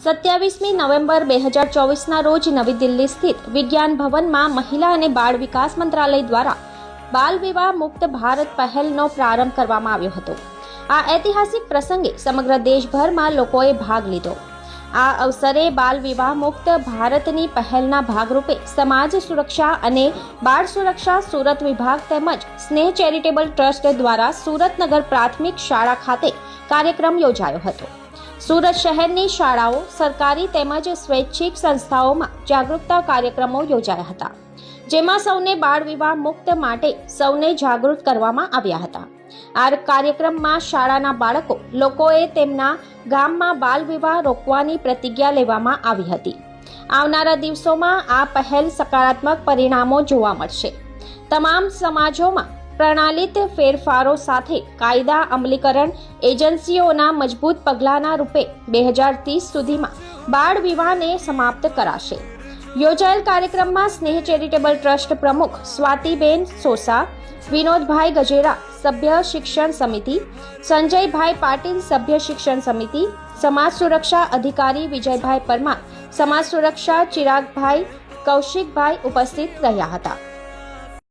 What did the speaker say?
27મી November 2024ના રોજ નવી દિલ્હી સ્થિત વિજ્ઞાન ભવનમાં મહિલા અને બાળ વિકાસ મંત્રાલય દ્વારા બાલ વિવાહ મુક્ત ભારત પહેલનો પ્રારંભ કરવામાં આવ્યો હતો। આ ઐતિહાસિક પ્રસંગે સમગ્ર દેશભરમાં લોકોએ ભાગ લીધો। આ અવસરે બાલ વિવાહ મુક્ત ભારતની પહેલના ભાગરૂપે સમાજ સુરક્ષા અને બાળ સુરક્ષા સુરત વિભાગ તેમજ સ્નેહ ચેરિટેબલ ટ્રસ્ટ દ્વારા સુરતનગર પ્રાથમિક શાળા ખાતે કાર્યક્રમ યોજાયો હતો। સુરત શહેરની શાળાઓ, સરકારી તેમજ સ્વૈચ્છિક સંસ્થાઓમાં જાગૃતતા કાર્યક્રમો યોજાયા હતા, જેમાં સૌને બાળ વિવાહ મુક્ત માટે સૌને જાગૃત કરવામાં આવ્યા હતા। આ કાર્યક્રમમાં શાળાના બાળકો લોકોએ તેમના ગામમાં બાલ વિવાહ રોકવાની પ્રતિજ્ઞા લેવામાં આવી હતી। આવનારા દિવસોમાં આ પહેલ સકારાત્મક પરિણામો જોવા મળશે। તમામ સમાજોમાં પ્રણાલિત ફેરફારો સાથે કાયદા અમલીકરણ એજન્સીઓના મજબૂત પગલાંના રૂપે 2030 સુધીમાં બાળ વિવાહને સમાપ્ત કરાશે। યોજાયેલ કાર્યક્રમમાં સ્નેહ ચેરિટેબલ ટ્રસ્ટ પ્રમુખ સ્વાતિબેન સોસા, વિનોદભાઈ ગજેરા સભ્ય શિક્ષણ સમિતિ, સંજયભાઈ પાટીલ સભ્ય શિક્ષણ સમિતિ, સમાજ સુરક્ષા અધિકારી વિજયભાઈ પરમાર, સમાજ સુરક્ષા ચિરાગભાઈ, કૌશિકભાઈ ઉપસ્થિત રહ્યા હતા।